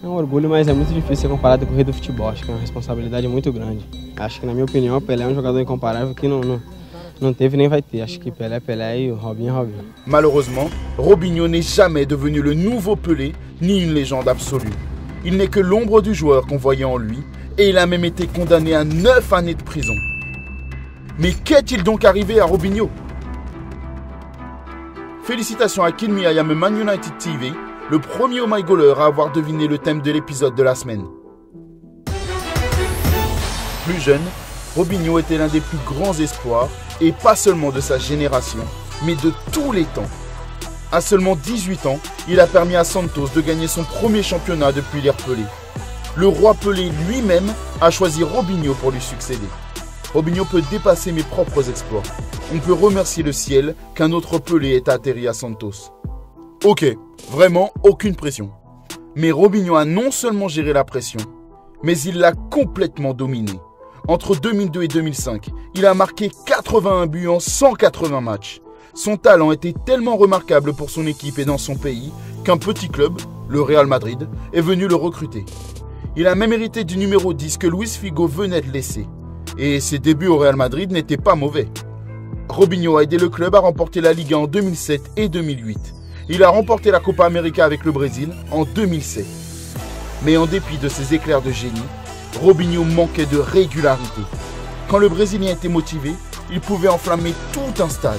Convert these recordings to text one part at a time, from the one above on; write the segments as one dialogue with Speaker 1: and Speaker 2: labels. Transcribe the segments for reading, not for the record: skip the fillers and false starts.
Speaker 1: É um orgulho, mas é muito difícil ser comparado com o rei do futebol. Acho que é uma responsabilidade muito grande. Acho que, na minha opinião, o Pelé é um jogador incomparável que não teve nem vai ter. Acho que Pelé é Pelé et Robinho est Robinho.
Speaker 2: Malheureusement, Robinho n'est jamais devenu le nouveau Pelé, ni une légende absolue. Il n'est que l'ombre du joueur qu'on voyait en lui, et il a même été condamné à 9 années de prison. Mais qu'est-il donc arrivé à Robinho? Félicitations à Kill Me I Am a Man United TV, le premier Oh My Goaler à avoir deviné le thème de l'épisode de la semaine. Plus jeune, Robinho était l'un des plus grands espoirs, et pas seulement de sa génération, mais de tous les temps. À seulement 18 ans, il a permis à Santos de gagner son premier championnat depuis l'ère Pelé. Le roi Pelé lui-même a choisi Robinho pour lui succéder. Robinho peut dépasser mes propres exploits. On peut remercier le ciel qu'un autre Pelé ait atterri à Santos. Ok, vraiment aucune pression. Mais Robinho a non seulement géré la pression, mais il l'a complètement dominé. Entre 2002 et 2005, il a marqué 81 buts en 180 matchs. Son talent était tellement remarquable pour son équipe et dans son pays qu'un petit club, le Real Madrid, est venu le recruter. Il a même hérité du numéro 10 que Luis Figo venait de laisser. Et ses débuts au Real Madrid n'étaient pas mauvais. Robinho a aidé le club à remporter la Liga en 2007 et 2008. Il a remporté la Copa América avec le Brésil en 2007. Mais en dépit de ses éclairs de génie, Robinho manquait de régularité. Quand le Brésilien était motivé, il pouvait enflammer tout un stade.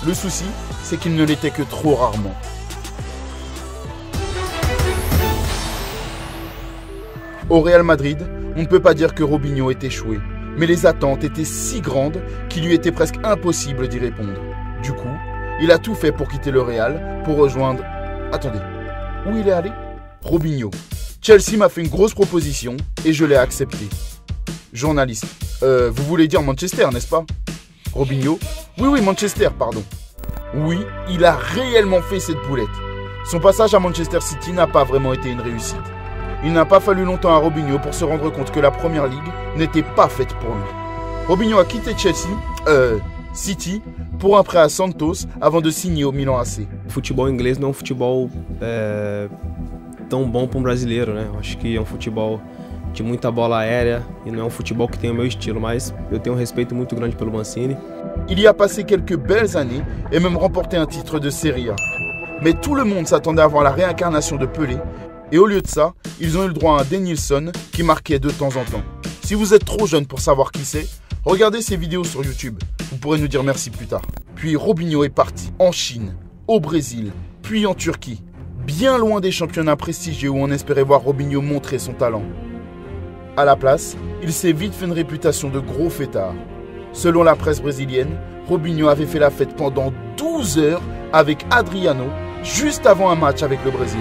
Speaker 2: Le souci, c'est qu'il ne l'était que trop rarement. Au Real Madrid, on ne peut pas dire que Robinho ait échoué, mais les attentes étaient si grandes qu'il lui était presque impossible d'y répondre. Du coup, il a tout fait pour quitter le Real, pour rejoindre... Attendez, où il est allé? Robinho. Chelsea m'a fait une grosse proposition et je l'ai acceptée. Journaliste. Vous voulez dire Manchester, n'est-ce pas? Robinho. Oui, Manchester, pardon. Oui, il a réellement fait cette boulette. Son passage à Manchester City n'a pas vraiment été une réussite. Il n'a pas fallu longtemps à Robinho pour se rendre compte que la Première Ligue n'était pas faite pour lui. Robinho a quitté City, pour un prêt à Santos avant de signer au Milan AC.
Speaker 1: O futebol inglês não é um futebol tão bom para um brasileiro, né? Eu acho que é um futebol de muita bola aérea e não é um futebol que tem o meu estilo, mas eu tenho um respeito muito grande pelo Mancini.
Speaker 2: Il y a passé quelques belles années et même remporté un titre de Serie A. Mais tout le monde s'attendait à voir la réincarnation de Pelé et au lieu de ça, ils ont eu le droit à un Denilson qui marquait de temps en temps. Si vous êtes trop jeune pour savoir qui c'est, regardez ses vidéos sur YouTube. Vous pourrez nous dire merci plus tard. Puis Robinho est parti en Chine, au Brésil, puis en Turquie. Bien loin des championnats prestigieux où on espérait voir Robinho montrer son talent. À la place, il s'est vite fait une réputation de gros fêtard. Selon la presse brésilienne, Robinho avait fait la fête pendant 12 heures avec Adriano, juste avant un match avec le Brésil.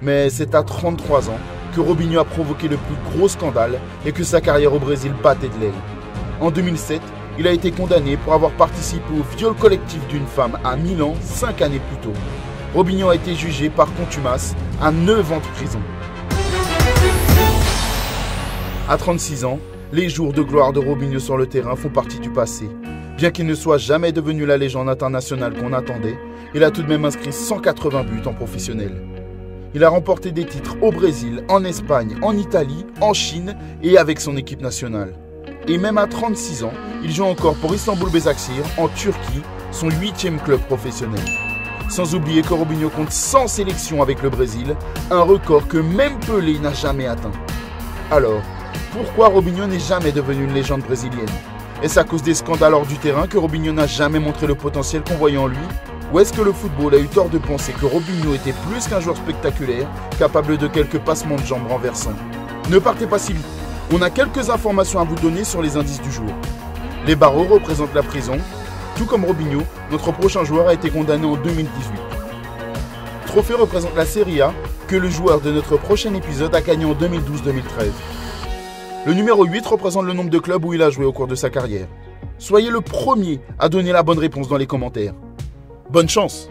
Speaker 2: Mais c'est à 33 ans que Robinho a provoqué le plus gros scandale et que sa carrière au Brésil battait de l'aile. En 2007, il a été condamné pour avoir participé au viol collectif d'une femme à Milan 5 années plus tôt. Robinho a été jugé par contumace à 9 ans de prison. À 36 ans, les jours de gloire de Robinho sur le terrain font partie du passé. Bien qu'il ne soit jamais devenu la légende internationale qu'on attendait, il a tout de même inscrit 180 buts en professionnel. Il a remporté des titres au Brésil, en Espagne, en Italie, en Chine et avec son équipe nationale. Et même à 36 ans, il joue encore pour Istanbul Başakşehir en Turquie, son 8e club professionnel. Sans oublier que Robinho compte 100 sélections avec le Brésil, un record que même Pelé n'a jamais atteint. Alors, pourquoi Robinho n'est jamais devenu une légende brésilienne? Est-ce à cause des scandales hors du terrain que Robinho n'a jamais montré le potentiel qu'on voyait en lui? Ou est-ce que le football a eu tort de penser que Robinho était plus qu'un joueur spectaculaire, capable de quelques passements de jambes renversants? Ne partez pas si vite, on a quelques informations à vous donner sur les indices du jour. Les barreaux représentent la prison, tout comme Robinho, notre prochain joueur a été condamné en 2018. Trophée représente la Serie A, que le joueur de notre prochain épisode a gagné en 2012-2013. Le numéro 8 représente le nombre de clubs où il a joué au cours de sa carrière. Soyez le premier à donner la bonne réponse dans les commentaires. Bonne chance!